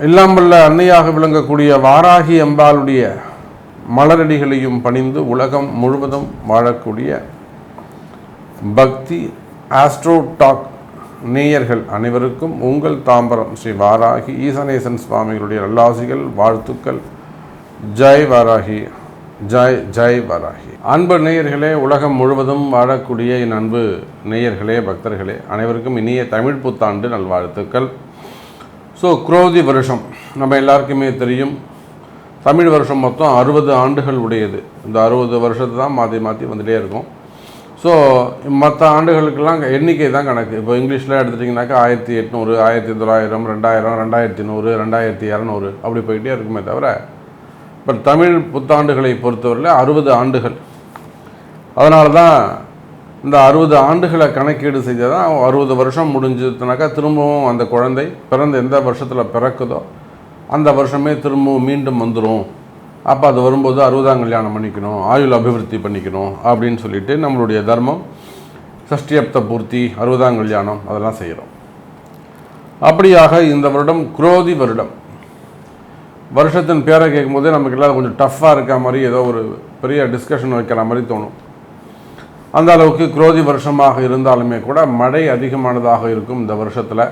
இல்லாமல்ல அன்னையாக விளங்கக்கூடிய வாராகி அம்பாளுடைய மலரடிகளையும் பணிந்து உலகம் முழுவதும் வாழக்கூடிய பக்தி ஆஸ்ட்ரோ டாக் நேயர்கள் அனைவருக்கும் உங்கள் தாம்பரம் ஸ்ரீ வாராகி ஈசனேசன் சுவாமிகளுடைய நல்லாசிகள், வாழ்த்துக்கள். ஜெய் வாராகி, ஜெய் ஜெய் வாராகி. அன்பு நேயர்களே, உலகம் முழுவதும் வாழக்கூடிய என் அன்பு நேயர்களே, பக்தர்களே அனைவருக்கும் இனிய தமிழ் புத்தாண்டு நல்வாழ்த்துக்கள். குரோதி வருஷம் நம்ம எல்லாருக்குமே தெரியும். தமிழ் வருஷம் மொத்தம் 60 ஆண்டுகள் உடையது. இந்த 60 வருஷத்தை தான் மாற்றி வந்துகிட்டே இருக்கும். மற்ற ஆண்டுகளுக்கெல்லாம் எண்ணிக்கை தான் கணக்கு. இப்போ இங்கிலீஷில் எடுத்துட்டிங்கனாக்கா 1800, 1900, 2000, 2100, 2200 அப்படி போயிட்டே இருக்குமே தவிர, பட் தமிழ் புத்தாண்டுகளை பொறுத்தவரையில் 60 ஆண்டுகள். அதனால தான் இந்த 60 ஆண்டுகளை கணக்கீடு செய்தால் தான் 60 வருஷம் முடிஞ்சதுனாக்கா திரும்பவும் அந்த குழந்தை பிறந்த எந்த வருஷத்தில் பிறக்குதோ அந்த வருஷமே திரும்பவும் மீண்டும் வந்துடும். அப்போ அது வரும்போது 60ஆம் கல்யாணம் பண்ணிக்கணும், ஆயுள் அபிவிருத்தி பண்ணிக்கணும் அப்படின்னு சொல்லிட்டு நம்மளுடைய தர்மம் சஷ்டியப்த பூர்த்தி, 60ஆம் கல்யாணம் அதெல்லாம் செய்கிறோம். அப்படியாக இந்த வருடம் குரோதி வருடம். வருஷத்தின் பேரை கேட்கும் போதே நமக்கு எல்லாம் கொஞ்சம் டஃப்பாக இருக்க மாதிரி, ஏதோ ஒரு பெரிய டிஸ்கஷன் வைக்கிற மாதிரி தோணும். அந்த அளவுக்கு குரோதி வருஷமாக இருந்தாலுமே கூட மழை அதிகமானதாக இருக்கும் இந்த வருஷத்தில்.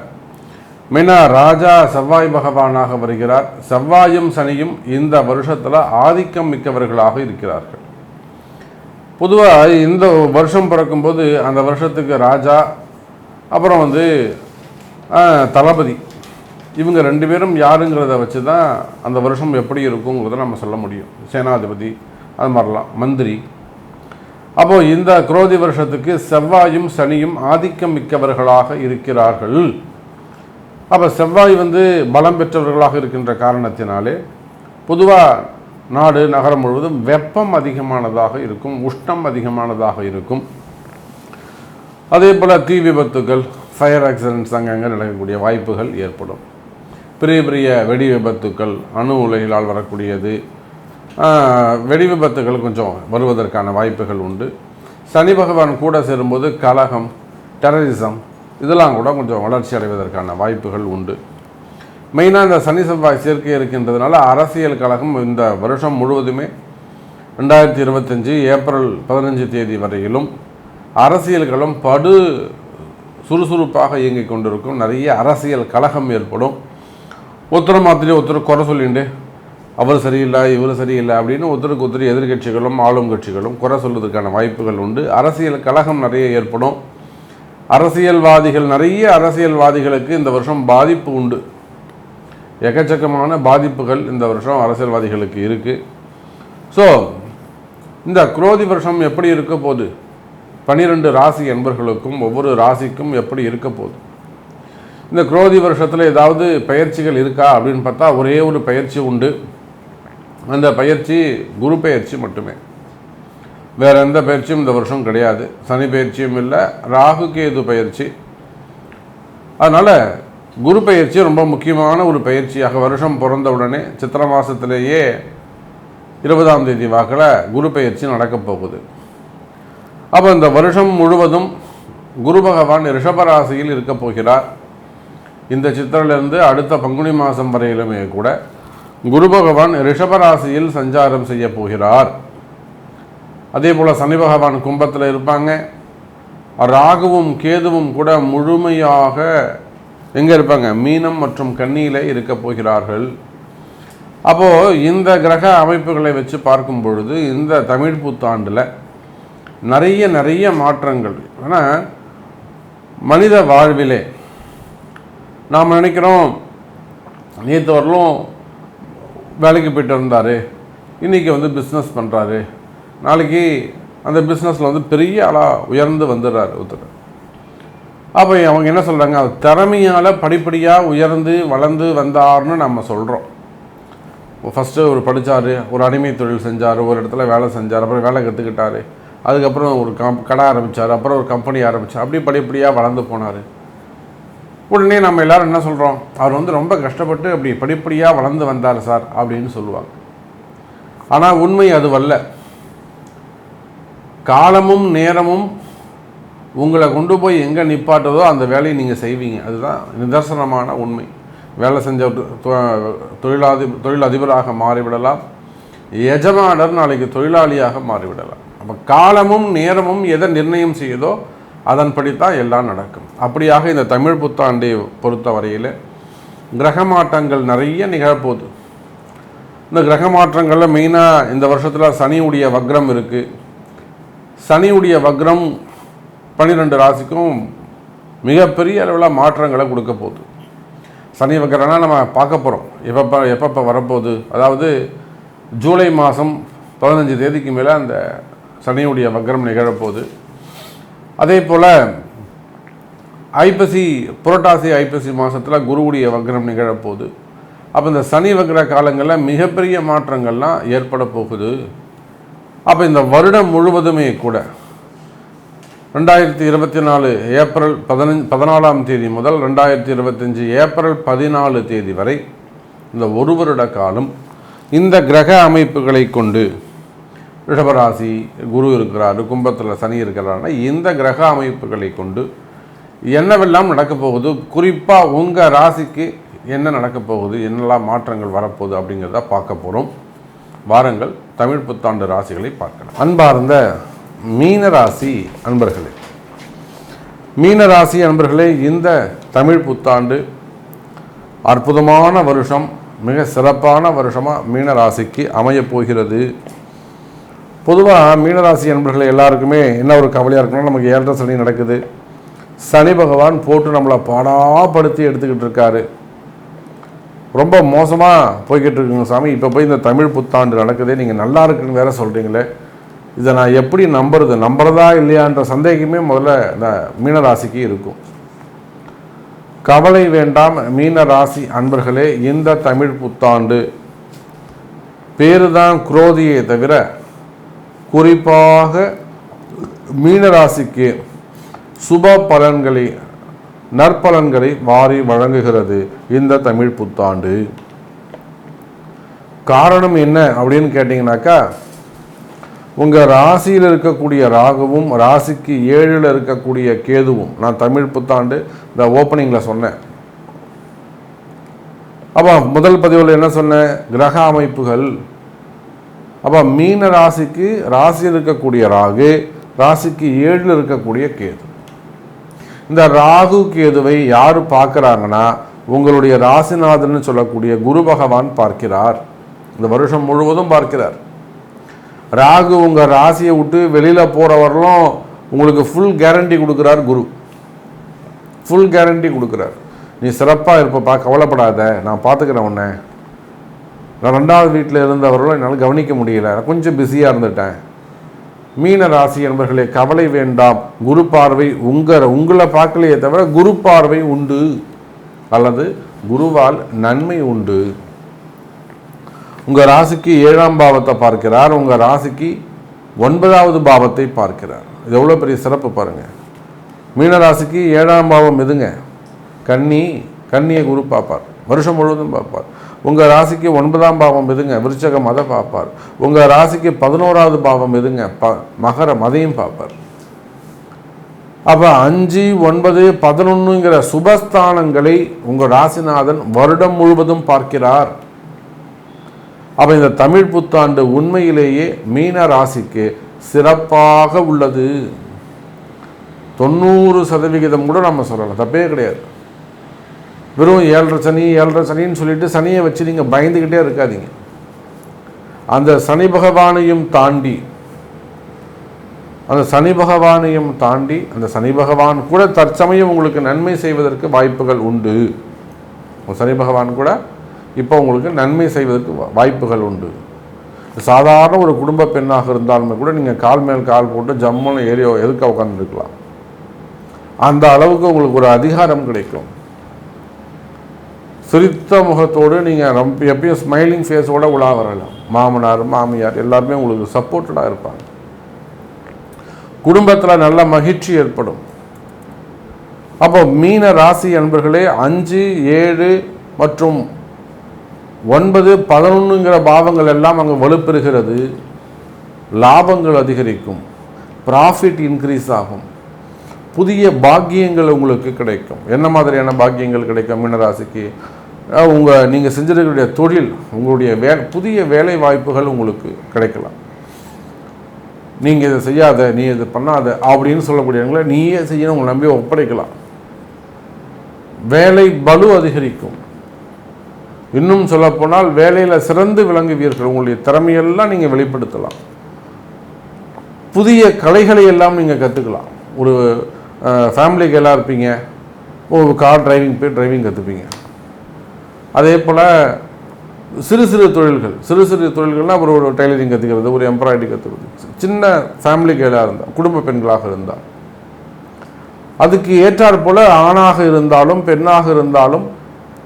மெயினாக ராஜா செவ்வாய் பகவானாக வருகிறார். செவ்வாயும் சனியும் இந்த வருஷத்தில் ஆதிக்கம் மிக்கவர்களாக இருக்கிறார்கள். பொதுவாக இந்த வருஷம் பிறக்கும்போது அந்த வருஷத்துக்கு ராஜா, அப்புறம் தளபதி, இவங்க 2 பேரும் யாருங்கிறத வச்சு தான் அந்த வருஷம் எப்படி இருக்குங்கிறத நம்ம சொல்ல முடியும். சேனாதிபதி அது மாதிரிலாம், மந்திரி. அப்போது இந்த குரோதி வருஷத்துக்கு செவ்வாயும் சனியும் ஆதிக்கம் மிக்கவர்களாக இருக்கிறார்கள். அப்போ செவ்வாய் பலம் பெற்றவர்களாக இருக்கின்ற காரணத்தினாலே பொதுவாக நாடு நகரம் முழுவதும் வெப்பம் அதிகமானதாக இருக்கும், உஷ்ணம் அதிகமானதாக இருக்கும். அதே போல் தீ விபத்துகள், ஃபயர் ஆக்சிடென்ட்ஸ் அங்கங்கே நடக்கக்கூடிய வாய்ப்புகள் ஏற்படும். பெரிய பெரிய வெடி விபத்துக்கள், அணு உலைகளால் வரக்கூடியது, வெடி விபத்துகள் கொஞ்சம் வருவதற்கான வாய்ப்புகள் உண்டு. சனி பகவான் கூட சேரும்போது கலகம், டெரரிசம் இதெல்லாம் கூட கொஞ்சம் வளர்ச்சி அடைவதற்கான வாய்ப்புகள் உண்டு. மெயினாக இந்த சனி செவ்வாய் சேர்க்கை இருக்கின்றதுனால அரசியல் கழகம் இந்த வருஷம் முழுவதுமே 2025 ஏப்ரல் 15 வரையிலும் அரசியல்களும் படு சுறுசுறுப்பாக இயங்கிக் கொண்டிருக்கும். நிறைய அரசியல் கழகம் ஏற்படும். ஒருத்தர் மாத்திரை ஒருத்தர் குறை சொல்லிண்டு, அவர் சரியில்லை இவர் சரியில்லை அப்படின்னு ஒருத்தருக்கு ஒருத்தர் எதிர்கட்சிகளும் ஆளும் கட்சிகளும் குறை சொல்வதற்கான வாய்ப்புகள் உண்டு. அரசியல் கழகம் நிறைய ஏற்படும். நிறைய அரசியல்வாதிகளுக்கு இந்த வருஷம் பாதிப்பு உண்டு. எக்கச்சக்கமான பாதிப்புகள் இந்த வருஷம் அரசியல்வாதிகளுக்கு இருக்குது. இந்த குரோதி வருஷம் எப்படி இருக்க போகுது, 12 ராசி என்பர்களுக்கும் ஒவ்வொரு ராசிக்கும் எப்படி இருக்க போகுது, இந்த குரோதி வருஷத்தில் ஏதாவது பயிற்சிகள் இருக்கா அப்படின்னு பார்த்தா ஒரே ஒரு பயிற்சி உண்டு. அந்த பயிற்சி குரு பயிற்சி மட்டுமே. வேறு எந்த பயிற்சியும் இந்த வருஷம் கிடையாது. சனி பயிற்சியும் இல்லை, ராகு கேது பயிற்சி. அதனால் குரு பயிற்சி ரொம்ப முக்கியமான ஒரு பயிற்சியாக வருஷம் பிறந்த உடனே சித்திரை மாதத்திலேயே 20ஆம் தேதி வாக்கில் குரு பயிற்சி நடக்கப் போகுது. அப்போ இந்த வருஷம் முழுவதும் குரு பகவான் ரிஷபராசியில் இருக்க போகிறார். இந்த சித்திரையிலிருந்து அடுத்த பங்குனி மாதம் வரையிலுமே கூட குரு பகவான் ரிஷபராசியில் சஞ்சாரம் செய்ய போகிறார். அதே போல் சனி பகவான் கும்பத்தில் இருப்பாங்க. ராகுவும் கேதுவும் கூட முழுமையாக எங்கே இருப்பாங்க, மீனம் மற்றும் கன்னியில் இருக்க போகிறார்கள். அப்போது இந்த கிரக அமைப்புகளை வச்சு பார்க்கும் பொழுது இந்த தமிழ் புத்தாண்டில் நிறைய மாற்றங்கள். ஆனால் மனித வாழ்விலே நாம் நினைக்கிறோம், நேற்று வரலும் வேலைக்கு போய்ட்டு இருந்தார், இன்றைக்கி பிஸ்னஸ் பண்ணுறாரு, நாளைக்கு அந்த பிஸ்னஸில் பெரிய ஆளாக உயர்ந்து வந்துடுறாரு ஒருத்தர். அப்போ அவங்க என்ன சொல்கிறாங்க, அவர் திறமையால் படிப்படியாக உயர்ந்து வளர்ந்து வந்தார்னு நம்ம சொல்கிறோம். ஃபஸ்ட்டு ஒரு படித்தார், ஒரு அடிமை தொழில் செஞ்சார், ஒரு இடத்துல வேலை செஞ்சார், அப்புறம் வேலை கற்றுக்கிட்டார், அதுக்கப்புறம் ஒரு கடை ஆரம்பித்தார், அப்புறம் ஒரு கம்பெனி ஆரம்பித்தார், அப்படி படிப்படியாக வளர்ந்து போனார். உடனே நம்ம எல்லோரும் என்ன சொல்கிறோம், அவர் ரொம்ப கஷ்டப்பட்டு அப்படி படிப்படியாக வளர்ந்து வந்தார் சார் அப்படின்னு சொல்லுவாங்க. ஆனால் உண்மை அதுவல்ல. காலமும் நேரமும் உங்களை கொண்டு போய் எங்கே நிப்பாட்டுதோ அந்த வேலையை நீங்கள் செய்வீங்க. அதுதான் நிதர்சனமான உண்மை. வேலை செஞ்ச தொழில் அதிபராக மாறிவிடலாம். எஜமானர் நாளைக்கு தொழிலாளியாக மாறிவிடலாம். அப்போ காலமும் நேரமும் எதை நிர்ணயம் செய்யுதோ அதன்படித்தான் எல்லாம் நடக்கும். அப்படியாக இந்த தமிழ் புத்தாண்டை பொறுத்த வரையில் கிரக மாற்றங்கள் நிறைய நிகழப்போகுது. இந்த கிரக மாற்றங்களில் மெயினாக இந்த வருஷத்தில் சனியுடைய வக்ரம் இருக்குது. சனியுடைய வக்ரம் 12 ராசிக்கும் மிகப்பெரிய அளவில் மாற்றங்களை கொடுக்க போகுது. சனி வக்ரம்னா நம்ம பார்க்க போகிறோம் எப்பப்போ வரப்போகுது. அதாவது ஜூலை மாதம் 15 தேதிக்கு மேலே அந்த சனியுடைய வக்ரம் நிகழப்போகுது. அதே போல் புரட்டாசி ஐப்பசி மாதத்தில் குருவுடைய வக்ரம் நிகழப்போகுது. அப்போ இந்த சனி வக்ர காலங்களில் மிகப்பெரிய மாற்றங்கள்லாம் ஏற்பட போகுது. அப்போ இந்த வருடம் முழுவதுமே கூட 2024 ஏப்ரல் 14ஆம் தேதி முதல் 2025 ஏப்ரல் 14 தேதி வரை இந்த ஒரு வருட காலம் இந்த கிரக அமைப்புகளை கொண்டு ரிஷபராசி குரு இருக்கிறாரு, கும்பத்தில் சனி இருக்கிறாருன்னா இந்த கிரக அமைப்புகளை கொண்டு என்னவெல்லாம் நடக்க போகுது, குறிப்பாக உங்கள் ராசிக்கு என்ன நடக்க போகுது, என்னெல்லாம் மாற்றங்கள் வரப்போகுது அப்படிங்கிறத பார்க்க போகிறோம். வாருங்கள் தமிழ் புத்தாண்டு ராசிகளை பார்க்கலாம். அன்பார்ந்த மீனராசி அன்பர்களே, மீனராசி அன்பர்களே, இந்த தமிழ் புத்தாண்டு அற்புதமான வருஷம், மிக சிறப்பான வருஷமாக மீனராசிக்கு அமையப் போகிறது. பொதுவாக மீனராசி அன்பர்களே எல்லாருக்குமே என்ன ஒரு கவலையாக இருக்கணும், நமக்கு 7.5 சனி நடக்குது, சனி பகவான் போட்டு நம்மளை பாடாப்படுத்தி எடுத்துக்கிட்டு இருக்காரு, ரொம்ப மோசமாக போய்கிட்டு இருக்குங்க சாமி, இப்போ போய் இந்த தமிழ் புத்தாண்டு நடக்குதே, நீங்கள் நல்லா இருக்குன்னு வேற சொல்கிறீங்களே, இதை நான் எப்படி நம்புறதா இல்லையான்ற சந்தேகமே முதல்ல இந்த மீனராசிக்கு இருக்கும். கவலை வேண்டாம் மீனராசி அன்பர்களே, இந்த தமிழ் புத்தாண்டு பேருதான் குரோதியை தவிர குறிப்பாக மீனராசிக்கு சுப பலன்களை நற்பலன்களை வாரி வழங்குகிறது இந்த தமிழ் புத்தாண்டு. காரணம் என்ன அப்படின்னு கேட்டிங்கனாக்கா, உங்கள் ராசியில் இருக்கக்கூடிய ராகுவும் ராசிக்கு 7ல் இருக்கக்கூடிய கேதுவும், நான் தமிழ் புத்தாண்டு இந்த ஓப்பனிங்கில் சொன்னேன். அப்போ முதல் பதிவில் என்ன சொன்னேன், கிரக அமைப்புகள். அப்போ மீன ராசிக்கு ராசியில் இருக்கக்கூடிய ராகு, ராசிக்கு 7ல் இருக்கக்கூடிய கேது. இந்த ராகு கேதுவை யார் பார்க்குறாங்கன்னா உங்களுடைய ராசிநாதன் சொல்லக்கூடிய குரு பகவான் பார்க்கிறார். இந்த வருஷம் முழுவதும் பார்க்கிறார். ராகு உங்கள் ராசியை விட்டு வெளியில் போகிறவர்களும் உங்களுக்கு ஃபுல் கேரண்டி கொடுக்குறார். குரு ஃபுல் கேரண்டி கொடுக்குறார். நீ சிறப்பாக இருப்பப்பா, கவலைப்படாத, நான் பார்த்துக்கிறேன் உன்னை. நான் 2வது வீட்டில் இருந்தவர்களும் என்னால் கவனிக்க முடியல, நான் கொஞ்சம் பிஸியாக இருந்துட்டேன். மீன ராசி என்பர்களே கவலை வேண்டாம், குரு பார்வை உங்களை பார்க்கலையே தவிர குரு பார்வை உண்டு, அல்லது குருவால் நன்மை உண்டு. உங்கள் ராசிக்கு 7ஆம் பாவத்தை பார்க்கிறார், உங்கள் ராசிக்கு 9வது பாவத்தை பார்க்கிறார். இது எவ்வளோ பெரிய சிறப்பு பாருங்கள். மீனராசிக்கு 7ஆம் பாவம் எதுங்க, கன்னியை குரு பார்ப்பார், வருஷம் முழுவதும் பார்ப்பார். உங்கள் ராசிக்கு 9ஆம் பாவம் எதுங்க, விருச்சகம், அதை பார்ப்பார். உங்கள் ராசிக்கு 11வது பாவம் எதுங்க, மகரம், அதையும் பார்ப்பார். அப்போ 5, 9, 11ங்கிற சுபஸ்தானங்களை உங்கள் ராசிநாதன் வருடம் முழுவதும் பார்க்கிறார். அப்போ இந்த தமிழ் புத்தாண்டு உண்மையிலேயே மீன ராசிக்கு சிறப்பாக உள்ளது. 90% கூட நம்ம சொல்லலாம், தப்பே கிடையாது. வெறும் 7.5 சனின்னு சொல்லிட்டு சனியை வச்சு நீங்கள் பயந்துக்கிட்டே இருக்காதீங்க. அந்த சனி பகவானையும் தாண்டி அந்த சனி பகவான் கூட தற்சமயம் உங்களுக்கு நன்மை செய்வதற்கு வாய்ப்புகள் உண்டு. சனி பகவான் கூட இப்போ உங்களுக்கு நன்மை செய்வதற்கு வாய்ப்புகள் உண்டு. சாதாரண ஒரு குடும்ப பெண்ணாக இருந்தாலுமே கூட நீங்கள் கால் மேல் கால் போட்டு ஜம்முன்னு ஏரியா எதுக்க உட்காந்துருக்கலாம். அந்த அளவுக்கு உங்களுக்கு ஒரு அதிகாரம் கிடைக்கும். சிரித்த முகத்தோடு நீங்கள் எப்பயும் ஸ்மைலிங் ஃபேஸோட உலா வரலாம். மாமனார் மாமியார் எல்லாருமே உங்களுக்கு சப்போர்ட்டடாக இருப்பாங்க. குடும்பத்தில் நல்ல மகிழ்ச்சி ஏற்படும். அப்போ மீன ராசி அன்பர்களே 5, 7 மற்றும் 9, 11ங்கிற பாவங்கள் எல்லாம் அங்கே வலுப்பெறுகிறது. லாபங்கள் அதிகரிக்கும், ப்ராஃபிட் இன்க்ரீஸ் ஆகும், புதிய பாக்கியங்கள் உங்களுக்கு கிடைக்கும். என்ன மாதிரியான பாக்கியங்கள் கிடைக்கும் மீனராசிக்கு? நீங்கள் செஞ்சிருக்கக்கூடிய தொழில், உங்களுடைய புதிய வேலை வாய்ப்புகள் உங்களுக்கு கிடைக்கலாம். நீங்கள் இதை செய்யாத, நீ இதை பண்ணாத அப்படின்னு சொல்லக்கூடியவங்களை நீயே செய்யணும் உங்களை நம்பி ஒப்படைக்கலாம். வேலை பளு அதிகரிக்கும். இன்னும் சொல்லப்போனால் வேலையில் சிறந்து விளங்குவீர்கள். உங்களுடைய திறமையெல்லாம் நீங்கள் வெளிப்படுத்தலாம். புதிய கலைகளை எல்லாம் நீங்கள் கற்றுக்கலாம். ஒரு ஃபேமிலிக்கு எல்லாம் இருப்பீங்க, ஒரு கார் டிரைவிங் கற்றுப்பீங்க. அதே போல் சிறு சிறு தொழில்கள்னால் அப்புறம் ஒரு டெய்லரிங் கற்றுக்கிறது, ஒரு எம்ப்ராய்டரி கற்றுக்கிறது, சின்ன ஃபேமிலிக்கு எல்லாம் இருந்தால், குடும்ப பெண்களாக இருந்தால் அதுக்கு ஏற்றாற் போல் ஆணாக இருந்தாலும் பெண்ணாக இருந்தாலும்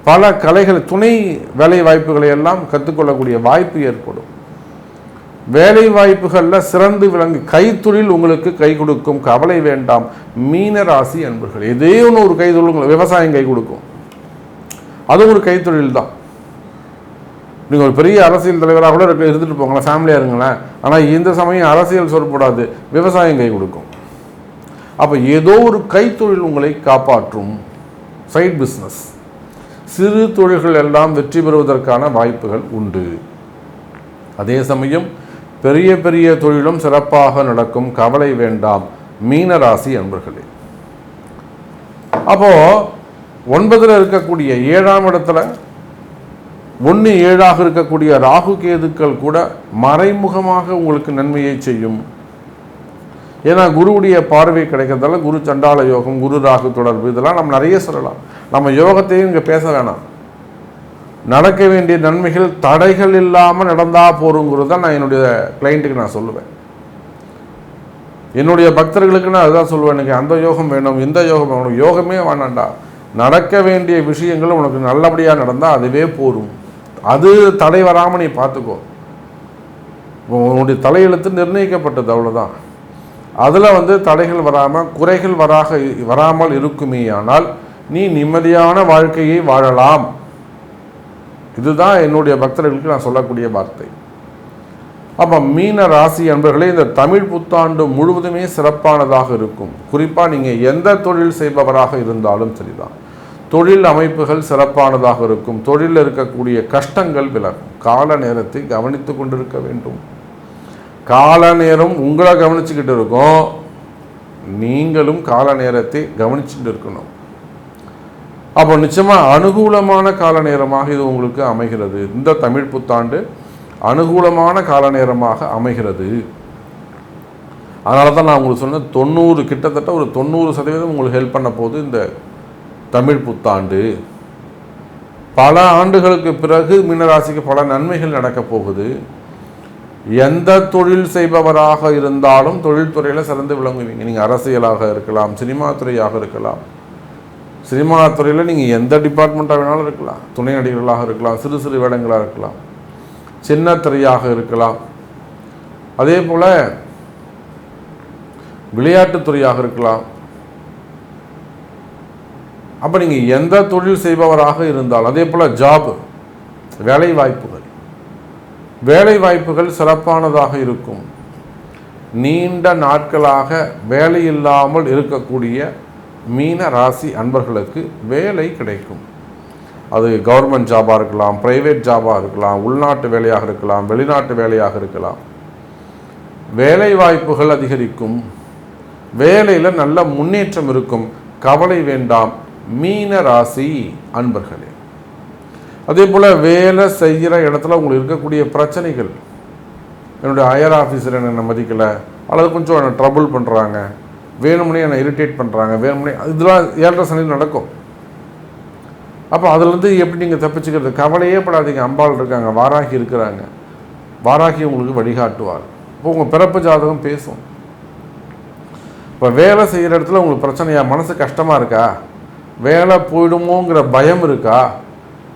பல கலைகள், துணை வேலை வாய்ப்புகளை எல்லாம் கற்றுக்கொள்ளக்கூடிய வாய்ப்பு ஏற்படும். வேலை வாய்ப்புகளில் சிறந்து விளங்கு கைத்தொழில் உங்களுக்கு கை கொடுக்கும். கவலை வேண்டாம். மீன ராசி அன்பர்கள், ஏதே ஒன்று ஒரு கைத்தொழில். விவசாயம் கை கொடுக்கும், அது ஒரு கைத்தொழில் தான். நீங்கள் ஒரு பெரிய அரசியல் தலைவராக கூட இருந்துட்டு போங்களேன், ஃபேமிலியாக இருங்களேன். ஆனால் இந்த சமயம் அரசியல் சொல்லப்படாது, விவசாயம் கை கொடுக்கும். அப்போ ஏதோ ஒரு கைத்தொழில் உங்களை காப்பாற்றும். சைட் பிஸ்னஸ், சிறு தொழில்கள் எல்லாம் வெற்றி பெறுவதற்கான வாய்ப்புகள் உண்டு. அதே சமயம் பெரிய பெரிய தொழிலும் சிறப்பாக நடக்கும். கவலை வேண்டாம் மீனராசி அன்பர்களே. அப்போ 9ல் இருக்கக்கூடிய 7ஆம் இடத்துல 1-7ஆக இருக்கக்கூடிய ராகு கேதுக்கள் கூட மறைமுகமாக உங்களுக்கு நன்மையை செய்யும். ஏன்னா குருவுடைய பார்வை கிடைக்கிறதால குரு சண்டால யோகம், குரு ராகு தொடர்பு, இதெல்லாம் நம்ம நிறைய சொல்லலாம். நம்ம யோகத்தையும் இங்கே பேச வேணாம். நடக்க வேண்டிய நன்மைகள் தடைகள் இல்லாமல் நடந்தால் போருங்கிறது தான் நான் என்னுடைய கிளைண்ட்டுக்கு நான் சொல்லுவேன். என்னுடைய பக்தர்களுக்கு நான் அதுதான் சொல்லுவேன். எனக்கு அந்த யோகம் வேணும், இந்த யோகம் வேணும். யோகமே வேணாண்டா, நடக்க வேண்டிய விஷயங்கள் உனக்கு நல்லபடியாக நடந்தால் அதுவே போரும். அது தடை வராமல் நீ பார்த்துக்கோ. உன்னுடைய தலையெழுத்து நிர்ணயிக்கப்பட்டது, அவ்வளோதான். அதில் தடைகள் வராமல் குறைகள் வராமல் இருக்குமேயானால் நீ நிம்மதியான வாழ்க்கையை வாழலாம். இதுதான் என்னுடைய பக்தர்களுக்கு நான் சொல்லக்கூடிய வார்த்தை. அப்போ மீன ராசி அன்பர்களே, இந்த தமிழ் புத்தாண்டு முழுவதுமே சிறப்பானதாக இருக்கும். குறிப்பாக நீங்கள் எந்த தொழில் செய்பவராக இருந்தாலும் சரிதான், தொழில் அமைப்புகள் சிறப்பானதாக இருக்கும். தொழிலில் இருக்கக்கூடிய கஷ்டங்கள் விலகும். கால நேரத்தை கவனித்து கொண்டிருக்க வேண்டும். கால நேரம் உங்களை கவனிச்சுக்கிட்டு இருக்கும், நீங்களும் கால நேரத்தை கவனிச்சுட்டு இருக்கணும். அப்போ நிச்சயமாக அனுகூலமான கால நேரமாக இது உங்களுக்கு அமைகிறது. இந்த தமிழ் புத்தாண்டு அனுகூலமான கால நேரமாக அமைகிறது. அதனால தான் நான் உங்களுக்கு சொன்னேன், கிட்டத்தட்ட ஒரு 90% உங்களுக்கு ஹெல்ப் பண்ண போது இந்த தமிழ் புத்தாண்டு. பல ஆண்டுகளுக்கு பிறகு மீனராசிக்கு பல நன்மைகள் நடக்கப் போகுது. எந்த தொழில் செய்பவராக இருந்தாலும் தொழில்துறையில் சிறந்து விளங்குவீங்க. நீங்கள் அரசியலாக இருக்கலாம், சினிமா துறையாக இருக்கலாம். சினிமா துறையில் நீங்கள் எந்த டிபார்ட்மெண்ட்டாக வேணாலும் இருக்கலாம். துணை நடிகர்களாக இருக்கலாம், சிறு சிறு வேடங்களாக இருக்கலாம், சின்ன திரையாக இருக்கலாம். அதே போல் விளையாட்டுத்துறையாக இருக்கலாம். அப்போ நீங்கள் எந்த தொழில் செய்பவராக இருந்தால், அதே போல் ஜாப், வேலை வாய்ப்புகள் சிறப்பானதாக இருக்கும். நீண்ட நாட்களாக வேலை இல்லாமல் இருக்கக்கூடிய மீன ராசி அன்பர்களுக்கு வேலை கிடைக்கும். அது கவர்மெண்ட் ஜாபாக இருக்கலாம், பிரைவேட் ஜாபாக இருக்கலாம், உள்நாட்டு வேலையாக இருக்கலாம், வெளிநாட்டு வேலையாக இருக்கலாம். வேலை வாய்ப்புகள் அதிகரிக்கும். வேலையில் நல்ல முன்னேற்றம் இருக்கும். கவலை வேண்டாம் மீன ராசி அன்பர்களே. அதே போல் வேலை செய்கிற இடத்துல உங்களுக்கு இருக்கக்கூடிய பிரச்சனைகள், என்னுடைய ஹையர் ஆஃபீஸர் என்னை மதிக்கலை, அல்லது கொஞ்சம் என்னை ட்ரபுள் பண்ணுறாங்க, வேணும்னே என்னை இரிட்டேட் பண்ணுறாங்க, வேணும்னே, இதெல்லாம் 7.5 சனியில் நடக்கும். அப்போ அதுலேருந்து எப்படி நீங்கள் தப்பிச்சுக்கிறது? கவலையே படாதீங்க. அம்பாள் இருக்காங்க, வாராகி இருக்கிறாங்க. வாராகி உங்களுக்கு வழிகாட்டுவார். இப்போ உங்கள் பிறப்பு ஜாதகம் பேசும். இப்போ வேலை செய்கிற இடத்துல உங்களுக்கு பிரச்சனையா, மனசு கஷ்டமாக இருக்கா, வேலை போயிடுமோங்கிற பயம் இருக்கா,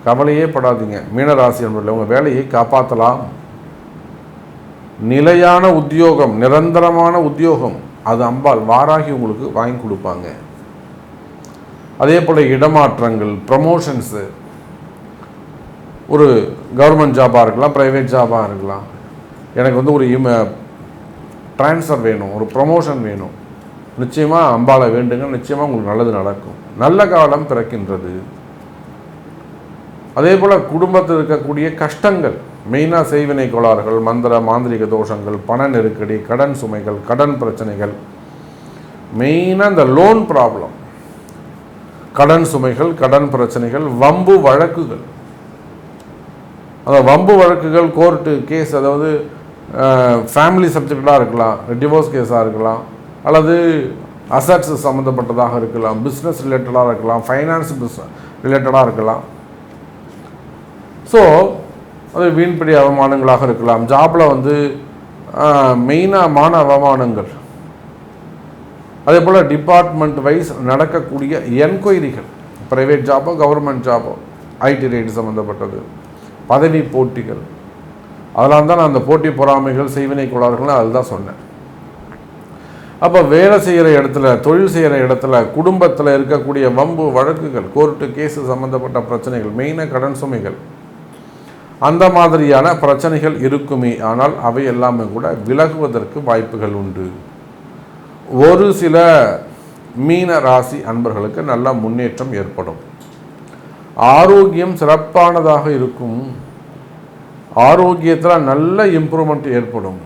கவலையே படாதீங்க. மீனராசி என்பதில் உங்கள் வேலையை காப்பாற்றலாம். நிலையான உத்தியோகம், நிரந்தரமான உத்தியோகம், அது அம்பாள் வாராகி உங்களுக்கு வாங்கி கொடுப்பாங்க. அதே போல் இடமாற்றங்கள், ப்ரமோஷன்ஸு, ஒரு கவர்மெண்ட் ஜாபாக இருக்கலாம், ப்ரைவேட் ஜாபாக இருக்கலாம். எனக்கு ஒரு ட்ரான்ஸ்ஃபர் வேணும், ஒரு ப்ரமோஷன் வேணும், நிச்சயமாக அம்பாளை வேண்டுங்க. நிச்சயமாக உங்களுக்கு நல்லது நடக்கும். நல்ல காலம் பிறக்கின்றது. அதே போல் குடும்பத்தில் இருக்கக்கூடிய கஷ்டங்கள், மெயினாக செய்வினை கோளாறுகள், மந்திர மாந்திரிக தோஷங்கள், பண நெருக்கடி, கடன் சுமைகள், கடன் பிரச்சனைகள், மெயினாக இந்த லோன் ப்ராப்ளம், கடன் சுமைகள், கடன் பிரச்சனைகள், வம்பு வழக்குகள். அந்த வம்பு வழக்குகள், கோர்ட்டு கேஸ், அதாவது ஃபேமிலி சப்ஜெக்டாக இருக்கலாம், டிவோர்ஸ் கேஸாக இருக்கலாம், அல்லது அசட்ஸ் சம்மந்தப்பட்டதாக இருக்கலாம், பிஸ்னஸ் ரிலேட்டடாக இருக்கலாம், ஃபைனான்ஸ் ரிலேட்டடாக இருக்கலாம். ஸோ அது வீண்படி அவமானங்களாக இருக்கலாம். ஜாபில் மெயினாக மான அவமானங்கள், அதே போல் டிபார்ட்மெண்ட் வைஸ் நடக்கக்கூடிய என்கொயரிகள், ப்ரைவேட் ஜாபோ கவர்மெண்ட் ஜாபோ, ஐடி ரைடு சம்மந்தப்பட்டது, பதவி போட்டிகள். அதெல்லாம் தான் நான் அந்த போட்டி பொறாமைகள், செய்வினை கோளாறுகள் அதுதான் சொன்னேன். அப்போ வேலை செய்கிற இடத்துல, தொழில் செய்கிற இடத்துல, குடும்பத்தில் இருக்கக்கூடிய வம்பு வழக்குகள், கோர்ட்டு கேஸு சம்மந்தப்பட்ட பிரச்சனைகள், மெயினாக கடன் சுமைகள், அந்த மாதிரியான பிரச்சனைகள் இருக்குமே. ஆனால் அவை எல்லாமே கூட விலகுவதற்கு வாய்ப்புகள் உண்டு. ஒரு சில மீன ராசி அன்பர்களுக்கு நல்ல முன்னேற்றம் ஏற்படும். ஆரோக்கியம் சிறப்பானதாக இருக்கும். ஆரோக்கியத்தில் நல்ல இம்ப்ரூவ்மெண்ட் ஏற்படும்.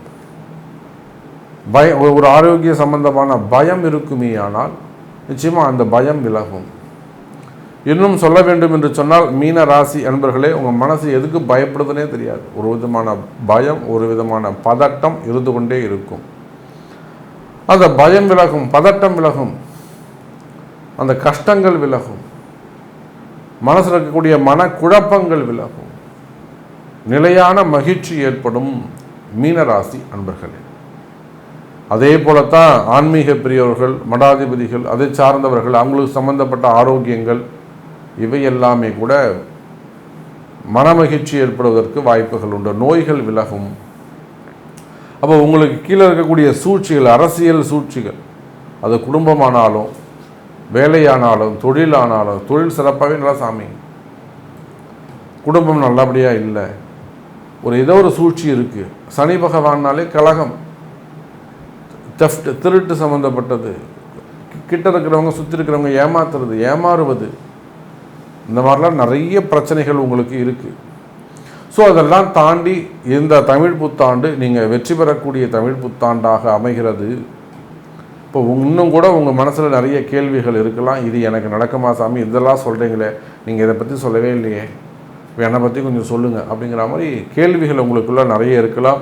ஒரு ஆரோக்கிய சம்பந்தமான பயம் இருக்குமே, ஆனால் நிச்சயமாக அந்த பயம் விலகும். இன்னும் சொல்ல வேண்டும் என்று சொன்னால், மீன ராசி அன்பர்களே, உங்கள் மனசு எதுக்கு பயப்படுதுன்னே தெரியாது. ஒரு விதமான பயம், ஒரு விதமான பதட்டம் இருந்து கொண்டே இருக்கும். அந்த பயம் விலகும், பதட்டம் விலகும், அந்த கஷ்டங்கள் விலகும், மனசில் இருக்கக்கூடிய மனக்குழப்பங்கள் விலகும், நிலையான மகிழ்ச்சி ஏற்படும் மீனராசி அன்பர்களே. அதே போலத்தான் ஆன்மீக பிரியவர்கள், மடாதிபதிகள், அதை சார்ந்தவர்கள், அவங்களுக்கு சம்பந்தப்பட்ட ஆரோக்கியங்கள், இவை எல்லாமே கூட மனமகிழ்ச்சி ஏற்படுவதற்கு வாய்ப்புகள் உண்டு. நோய்கள் விலகும். அப்போ உங்களுக்கு கீழே இருக்கக்கூடிய சூழ்ச்சிகள், அரசியல் சூழ்ச்சிகள், அது குடும்பமானாலும் வேலையானாலும் தொழிலானாலும், தொழில் சிறப்பாகவே நல்லா சாமி, குடும்பம் நல்லபடியாக இல்லை, ஏதோ ஒரு சூழ்ச்சி இருக்குது. சனி பகவான்னாலே கலகம், தெஃப்ட், திருட்டு சம்மந்தப்பட்டது, கிட்ட இருக்கிறவங்க சுற்றி இருக்கிறவங்க ஏமாத்துறது, ஏமாறுவது, இந்த மாதிரிலாம் நிறைய பிரச்சனைகள் உங்களுக்கு இருக்குது. ஸோ அதெல்லாம் தாண்டி இந்த தமிழ் புத்தாண்டு நீங்கள் வெற்றி பெறக்கூடிய தமிழ் புத்தாண்டாக அமைகிறது. இப்போ இன்னும் கூட உங்கள் மனசில் நிறைய கேள்விகள் இருக்கலாம். இது எனக்கு நடக்குமா சாமி, இதெல்லாம் சொல்கிறீங்களே, நீங்கள் இதை பற்றி சொல்லவே இல்லையே, என்னை பற்றி கொஞ்சம் சொல்லுங்கள் அப்படிங்கிற மாதிரி கேள்விகள் உங்களுக்குள்ள நிறைய இருக்கலாம்.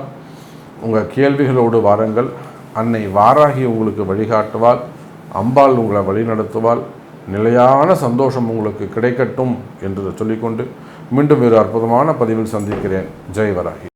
உங்கள் கேள்விகளோடு வாருங்கள். அன்னை வாராகி உங்களுக்கு வழிகாட்டுவாள், அம்பாள் உங்களை வழிநடத்துவாள். நிலையான சந்தோஷம் உங்களுக்கு கிடைக்கட்டும் என்று சொல்லிக்கொண்டு மீண்டும் வேறு அற்புதமான பதிவில் சந்திக்கிறேன். ஜெய் வராகி.